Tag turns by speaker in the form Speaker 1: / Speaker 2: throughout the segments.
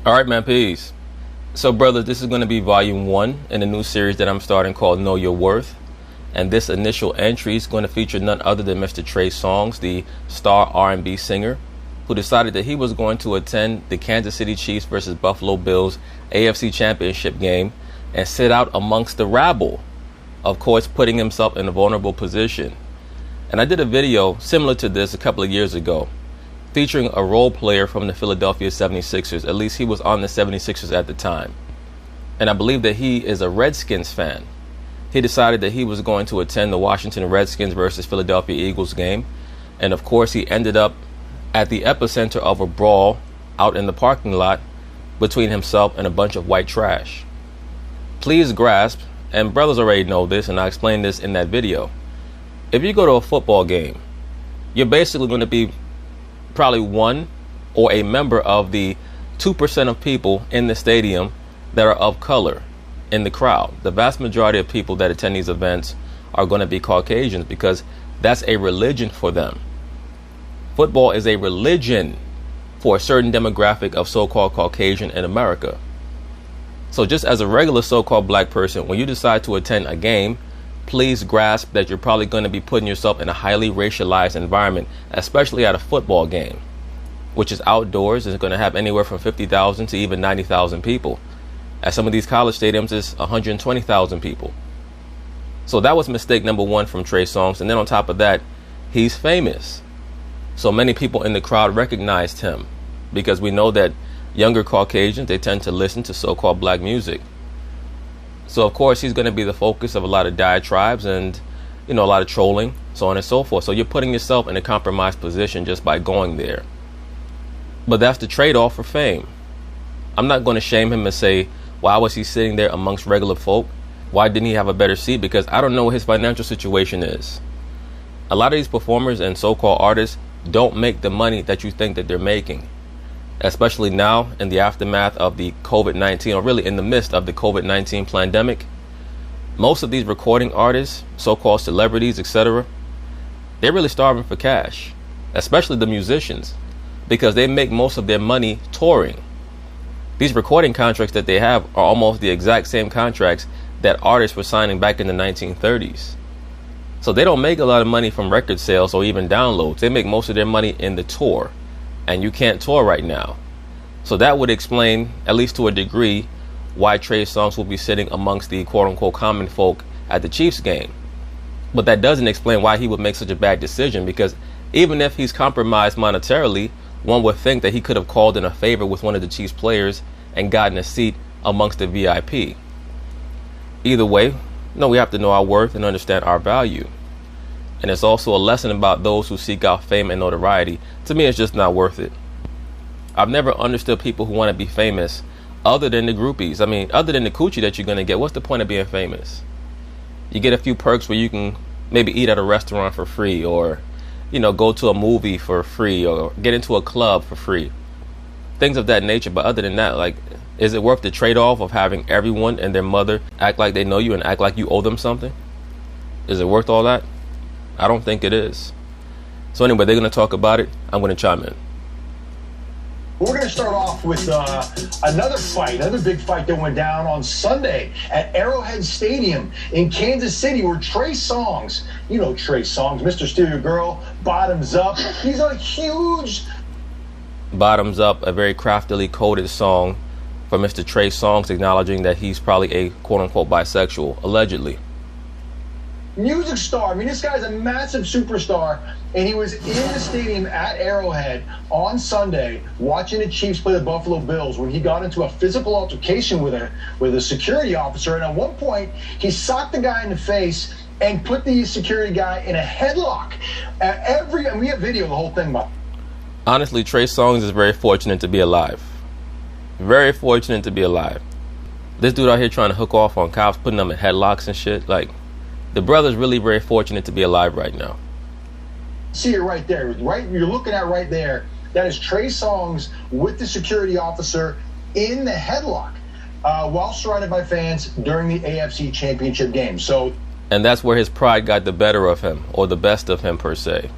Speaker 1: All right, man, peace. So, brother, this is going to be volume 1 in a new series that I'm starting called Know Your Worth. And this initial entry is going to feature none other than Mr. Trey Songz, the star R&B singer, who decided that he was going to attend the Kansas City Chiefs versus Buffalo Bills AFC Championship game and sit out amongst the rabble, of course, putting himself in a vulnerable position. And I did a video similar to this a couple of years ago, featuring a role player from the Philadelphia 76ers. At least he was on the 76ers at the time. And I believe that he is a Redskins fan. He decided that he was going to attend the Washington Redskins versus Philadelphia Eagles game. And of course, he ended up at the epicenter of a brawl out in the parking lot between himself and a bunch of white trash. Please grasp, and brothers already know this, and I explained this in that video. If you go to a football game, you're basically going to be probably one or a member of the 2% of people in the stadium that are of color in the crowd. The vast majority of people that attend these events are going to be Caucasians because that's a religion for them. Football is a religion for a certain demographic of so-called Caucasian in America. So just as a regular so-called black person, when you decide to attend a game, please grasp that you're probably going to be putting yourself in a highly racialized environment, especially at a football game, which is outdoors and is going to have anywhere from 50,000 to even 90,000 people. At some of these college stadiums, it's 120,000 people. So that was mistake number 1 from Trey Songz. And then on top of that, he's famous. So many people in the crowd recognized him because we know that younger Caucasians, they tend to listen to so-called black music. So, of course, he's going to be the focus of a lot of diatribes and, a lot of trolling, so on and so forth. So you're putting yourself in a compromised position just by going there. But that's the trade-off for fame. I'm not going to shame him and say, why was he sitting there amongst regular folk? Why didn't he have a better seat? Because I don't know what his financial situation is. A lot of these performers and so-called artists don't make the money that you think that they're making. Especially now in the aftermath of the COVID-19, or really in the midst of the COVID-19 pandemic. Most of these recording artists, so-called celebrities, etc., they're really starving for cash, especially the musicians, because they make most of their money touring. These recording contracts that they have are almost the exact same contracts that artists were signing back in the 1930s. So they don't make a lot of money from record sales or even downloads. They make most of their money in the tour. And you can't tour right now. So that would explain, at least to a degree, why Trey Songz will be sitting amongst the quote-unquote common folk at the Chiefs game. But that doesn't explain why he would make such a bad decision, because even if he's compromised monetarily, one would think that he could have called in a favor with one of the Chiefs players and gotten a seat amongst the VIP. Either way, we have to know our worth and understand our value. And it's also a lesson about those who seek out fame and notoriety. To me, it's just not worth it. I've never understood people who want to be famous other than the groupies. I mean, other than the coochie that you're going to get, what's the point of being famous? You get a few perks where you can maybe eat at a restaurant for free, or, go to a movie for free, or get into a club for free. Things of that nature. But other than that, is it worth the trade-off of having everyone and their mother act like they know you and act like you owe them something? Is it worth all that? I don't think it is. So anyway, they're going to talk about it. I'm going to chime in.
Speaker 2: We're going to start off with another big fight that went down on Sunday at Arrowhead Stadium in Kansas City, where Trey Songz, Trey Songz, Mr. Steal Your Girl, Bottoms Up. He's a huge...
Speaker 1: Bottoms Up, a very craftily coded song for Mr. Trey Songz, acknowledging that he's probably a quote-unquote bisexual, allegedly.
Speaker 2: Music star. I mean, this guy's a massive superstar, and he was in the stadium at Arrowhead on Sunday watching the Chiefs play the Buffalo Bills when he got into a physical altercation with a security officer, and at one point he socked the guy in the face and put the security guy in a headlock. And we have video of the whole thing about.
Speaker 1: Honestly, Trey Songz is very fortunate to be alive. Very fortunate to be alive. This dude out here trying to hook off on cops, putting them in headlocks and shit, the brother's really very fortunate to be alive right now.
Speaker 2: See it right there. Right, you're looking at right there. That is Trey Songz with the security officer in the headlock while surrounded by fans during the AFC Championship game.
Speaker 1: And that's where his pride got the better of him, or the best of him per se.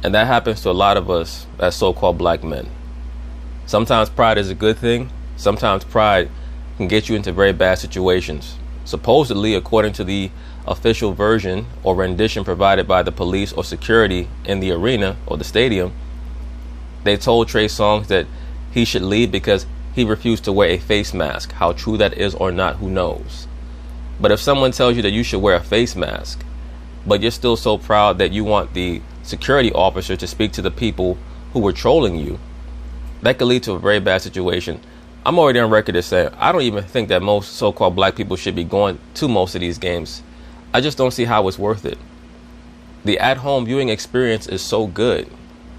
Speaker 1: And that happens to a lot of us as so-called black men. Sometimes pride is a good thing, Sometimes pride can get you into very bad situations. Supposedly, according to the official version or rendition provided by the police or security in the arena or the stadium, they told Trey Songz that he should leave because he refused to wear a face mask. How true that is or not, who knows? But if someone tells you that you should wear a face mask, but you're still so proud that you want the security officer to speak to the people who were trolling you, that could lead to a very bad situation. I'm already on record as saying I don't even think that most so-called black people should be going to most of these games. I just don't see how it's worth it. The at-home viewing experience is so good,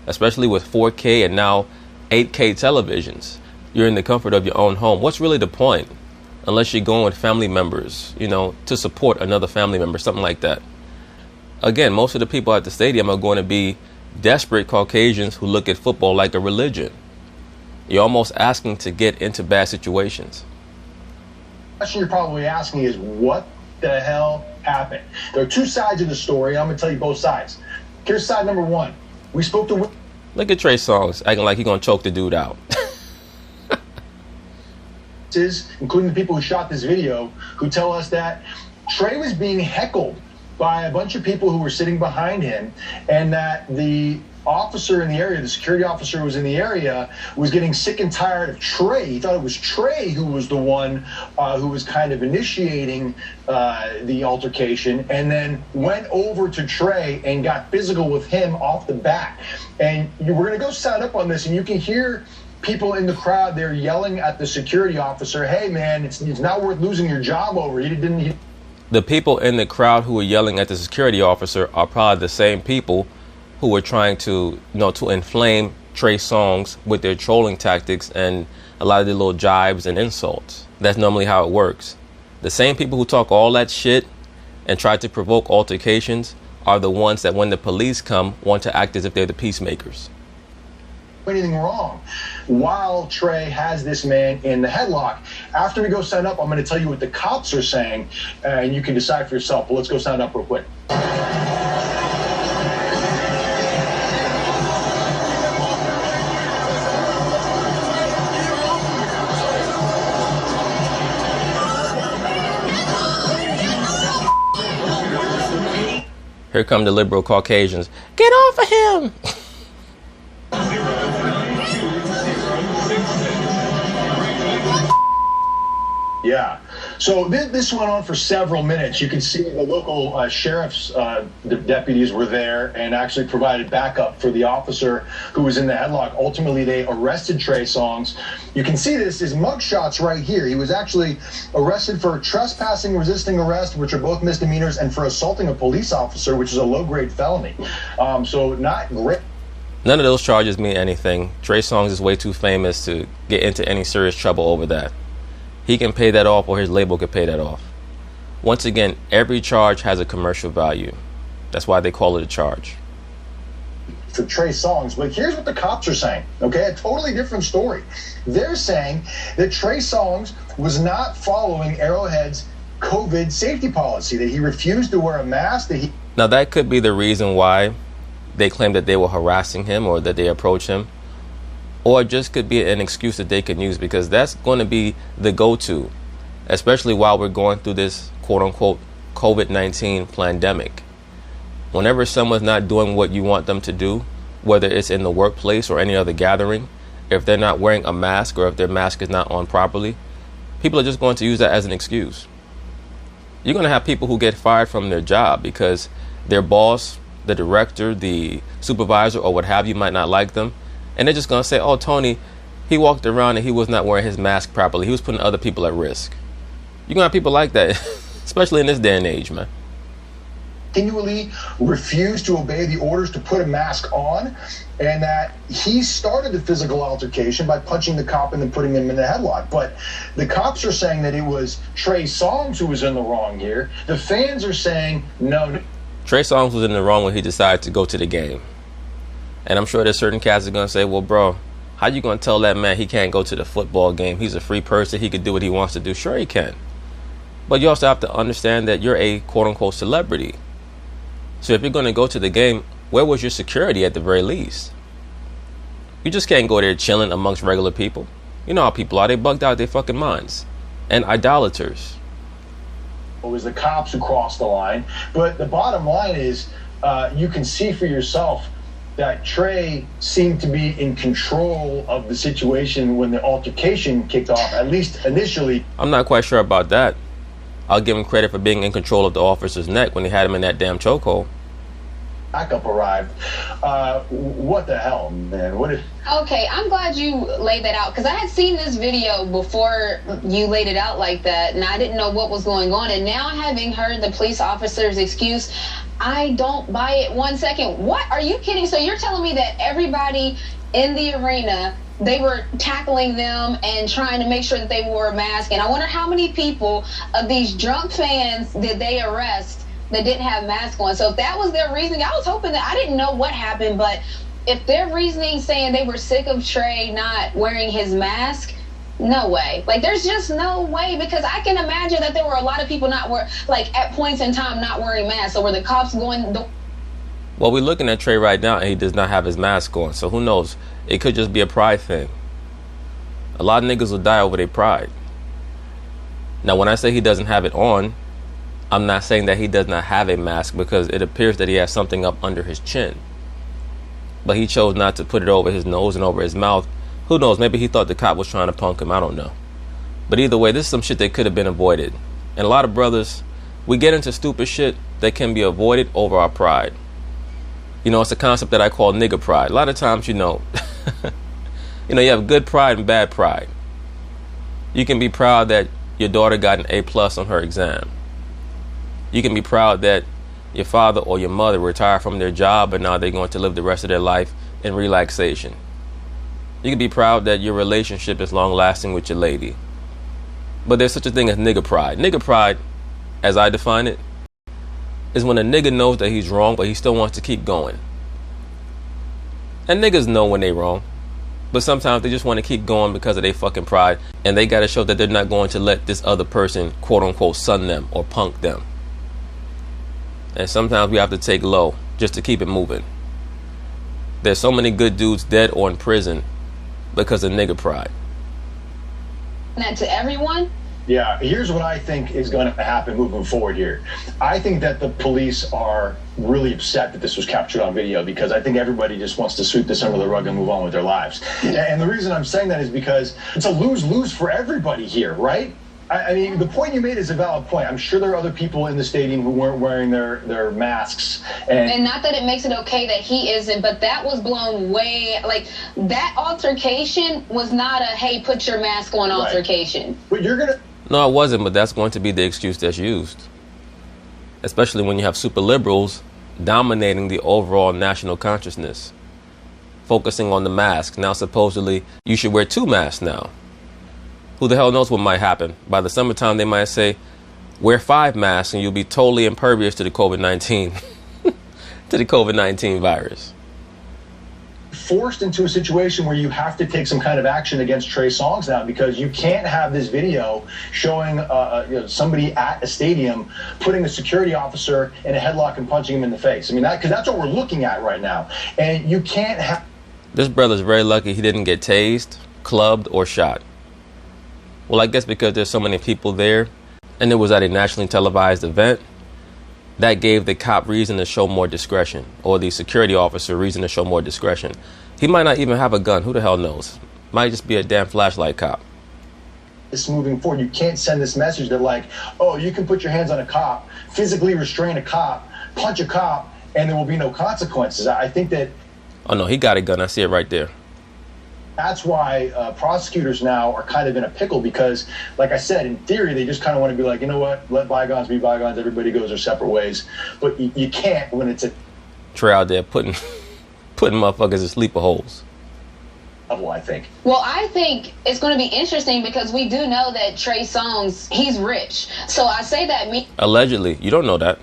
Speaker 1: especially with 4K and now 8K televisions. You're in the comfort of your own home. What's really the point? Unless you're going with family members, to support another family member, something like that. Again, most of the people at the stadium are going to be desperate Caucasians who look at football like a religion. You're almost asking to get into bad situations.
Speaker 2: The question you're probably asking is, what the hell happened? There are two sides of the story. I'm going to tell you both sides. Here's side number one. We spoke to...
Speaker 1: Look at Trey Songz acting like he's going to choke the dude out.
Speaker 2: Including the people who shot this video, who tell us that Trey was being heckled by a bunch of people who were sitting behind him, and that the officer in the area, the security officer who was in the area, was getting sick and tired of Trey. He thought it was Trey who was the one who was kind of initiating the altercation, and then went over to Trey and got physical with him off the bat. And we're going to go sign up on this, and you can hear people in the crowd there yelling at the security officer, "Hey man, it's not worth losing your job over.
Speaker 1: The people in the crowd who were yelling at the security officer are probably the same people who were trying to, to inflame Trey Songz with their trolling tactics and a lot of the little jibes and insults. That's normally how it works. The same people who talk all that shit and try to provoke altercations are the ones that when the police come want to act as if they're the peacemakers.
Speaker 2: Anything wrong, while Trey has this man in the headlock. After we go sign up, I'm going to tell you what the cops are saying, and you can decide for yourself. But let's go sign up real quick.
Speaker 1: Here come the liberal Caucasians. Get off of him!
Speaker 2: Yeah. So this went on for several minutes. You can see the local sheriff's deputies were there and actually provided backup for the officer who was in the headlock. Ultimately, they arrested Trey Songz. You can see his mugshots right here. He was actually arrested for trespassing, resisting arrest, which are both misdemeanors, and for assaulting a police officer, which is a low-grade felony. So not great.
Speaker 1: None of those charges mean anything. Trey Songz is way too famous to get into any serious trouble over that. He can pay that off, or his label can pay that off. Once again, every charge has a commercial value. That's why they call it a charge.
Speaker 2: For Trey Songz, but here's what the cops are saying, okay? A totally different story. They're saying that Trey Songz was not following Arrowhead's COVID safety policy, that he refused to wear a mask,
Speaker 1: Now, that could be the reason why they claim that they were harassing him or that they approached him. Or it just could be an excuse that they can use, because that's going to be the go-to, especially while we're going through this quote-unquote COVID-19 pandemic. Whenever someone's not doing what you want them to do, whether it's in the workplace or any other gathering, if they're not wearing a mask or if their mask is not on properly, people are just going to use that as an excuse. You're going to have people who get fired from their job because their boss, the director, the supervisor, or what have you might not like them. And they're just going to say, "Oh, Tony, he walked around and he was not wearing his mask properly. He was putting other people at risk." You're going to have people like that, especially in this day and age, man.
Speaker 2: Continually refused to obey the orders to put a mask on, and that he started the physical altercation by punching the cop and then putting him in the headlock. But the cops are saying that it was Trey Songz who was in the wrong here. The fans are saying, no.
Speaker 1: Trey Songz was in the wrong when he decided to go to the game. And I'm sure there's certain cats that are going to say, "Well, bro, how you going to tell that man he can't go to the football game? He's a free person. He can do what he wants to do." Sure he can. But you also have to understand that you're a quote-unquote celebrity. So if you're going to go to the game, where was your security at the very least? You just can't go there chilling amongst regular people. You know how people are. They bugged out their fucking minds. And idolaters.
Speaker 2: It was the cops who crossed the line. But the bottom line is, you can see for yourself that Trey seemed to be in control of the situation when the altercation kicked off, at least initially.
Speaker 1: I'm not quite sure about that. I'll give him credit for being in control of the officer's neck when he had him in that damn chokehold.
Speaker 2: Backup arrived. What the hell, man?
Speaker 3: Okay, I'm glad you laid that out, because I had seen this video before you laid it out like that, and I didn't know what was going on. And now, having heard the police officer's excuse, I don't buy it 1 second. What? Are you kidding? So you're telling me that everybody in the arena, they were tackling them and trying to make sure that they wore a mask? And I wonder how many people of these drunk fans did they arrest that didn't have masks on? So if that was their reasoning, I was hoping that, I didn't know what happened, but if their reasoning saying they were sick of Trey not wearing his mask, no way. Like, there's just no way, because I can imagine that there were a lot of people at points in time not wearing masks. So were the cops going?
Speaker 1: Well, we're looking at Trey right now, and he does not have his mask on. So who knows? It could just be a pride thing. A lot of niggas will die over their pride. Now, when I say he doesn't have it on, I'm not saying that he does not have a mask, because it appears that he has something up under his chin. But he chose not to put it over his nose and over his mouth. Who knows? Maybe he thought the cop was trying to punk him. I don't know. But either way, this is some shit that could have been avoided. And a lot of brothers, we get into stupid shit that can be avoided over our pride. You know, it's a concept that I call nigga pride. A lot of times, you know, you have good pride and bad pride. You can be proud that your daughter got an A+ on her exam. You can be proud that your father or your mother retired from their job and now they're going to live the rest of their life in relaxation. You can be proud that your relationship is long lasting with your lady. But there's such a thing as nigga pride. Nigga pride, as I define it, is when a nigga knows that he's wrong, but he still wants to keep going. And niggas know when they're wrong, but sometimes they just want to keep going because of their fucking pride, and they got to show that they're not going to let this other person, quote unquote, sun them or punk them. And sometimes we have to take low just to keep it moving. There's so many good dudes dead or in prison because of nigga pride.
Speaker 3: That to everyone?
Speaker 2: Yeah, here's what I think is going to happen moving forward here. I think that the police are really upset that this was captured on video, because I think everybody just wants to sweep this under the rug and move on with their lives. And the reason I'm saying that is because it's a lose-lose for everybody here, right? I mean, the point you made is a valid point. I'm sure there are other people in the stadium who weren't wearing their masks.
Speaker 3: And not that it makes it okay that he isn't, but that was blown way, like, that altercation was not a, hey, put your mask on altercation.
Speaker 2: Right. But you're going to...
Speaker 1: No, it wasn't, but that's going to be the excuse that's used. Especially when you have super liberals dominating the overall national consciousness, focusing on the mask. Now, supposedly, you should wear 2 masks now. Who the hell knows what might happen? By the summertime, they might say, wear 5 masks and you'll be totally impervious to the COVID-19, to the COVID-19 virus.
Speaker 2: Forced into a situation where you have to take some kind of action against Trey Songz now, because you can't have this video showing somebody at a stadium putting a security officer in a headlock and punching him in the face. I mean, because that's what we're looking at right now. And you can't have...
Speaker 1: This brother's very lucky he didn't get tased, clubbed, or shot. Well, I guess because there's so many people there, and it was at a nationally televised event, that gave the cop reason to show more discretion, or the security officer reason to show more discretion. He might not even have a gun. Who the hell knows? Might just be a damn flashlight cop.
Speaker 2: It's moving forward. You can't send this message that, like, oh, you can put your hands on a cop, physically restrain a cop, punch a cop, and there will be no consequences. I think that...
Speaker 1: Oh, no, he got a gun. I see it right there.
Speaker 2: That's why prosecutors now are kind of in a pickle, because, like I said, in theory, they just kind of want to be like, you know what, let bygones be bygones, everybody goes their separate ways. But you can't when it's a...
Speaker 1: Trey out there putting motherfuckers in sleeper holes.
Speaker 2: I think.
Speaker 3: Well, I think it's going to be interesting because we do know that Trey Songz, he's rich. So I say that...
Speaker 1: Allegedly. You don't know that.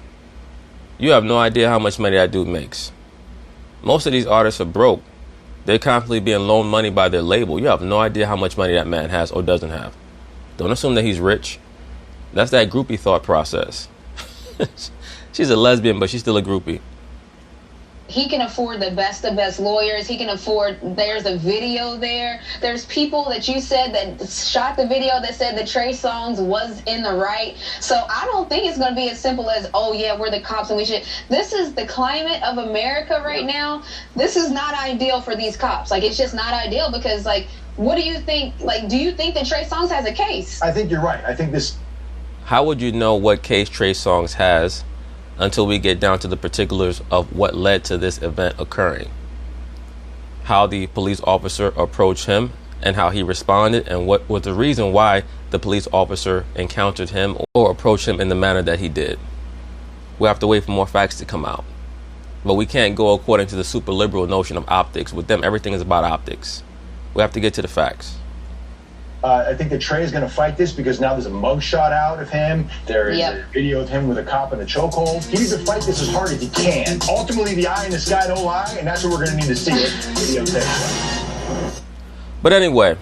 Speaker 1: You have no idea how much money that dude makes. Most of these artists are broke. They're constantly being loaned money by their label. You have no idea how much money that man has or doesn't have. Don't assume that he's rich. That's that groupie thought process. She's a lesbian, but she's still a groupie.
Speaker 3: he can afford the best lawyers. He can afford, there's a video there. There's people that you said that shot the video that said that Trey Songz was in the right. So I don't think it's going to be as simple as, oh yeah, we're the cops and we should. This is the climate of America right now. This is not ideal for these cops. Like, it's just not ideal because, like, what do you think? Like, do you think that Trey Songz has a case?
Speaker 2: I think you're right. I think this.
Speaker 1: How would you know what case Trey Songz has until we get down to the particulars of what led to this event occurring? How the police officer approached him and how he responded, and what was the reason why the police officer encountered him or approached him in the manner that he did. We have to wait for more facts to come out. But we can't go according to the super liberal notion of optics. With them, everything is about optics. We have to get to the facts.
Speaker 2: I think that Trey is going to fight this because now there's a mugshot out of him. There is a video of him with a cop in a chokehold. He needs to fight this as hard as he can. Ultimately, the eye in the sky don't lie, and that's what we're going to need to see it. Videotape.
Speaker 1: But anyway,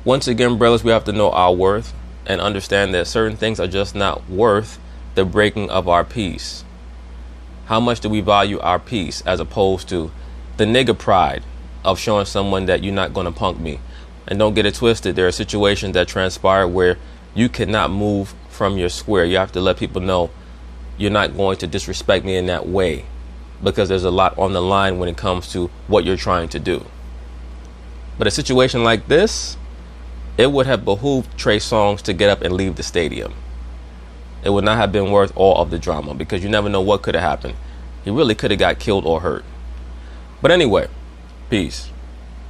Speaker 1: once again, brothers, we have to know our worth and understand that certain things are just not worth the breaking of our peace. How much do we value our peace as opposed to the nigger pride of showing someone that you're not going to punk me? And don't get it twisted. There are situations that transpire where you cannot move from your square. You have to let people know you're not going to disrespect me in that way, because there's a lot on the line when it comes to what you're trying to do. But a situation like this, it would have behooved Trey Songz to get up and leave the stadium. It would not have been worth all of the drama, because you never know what could have happened. He really could have got killed or hurt. But anyway, peace.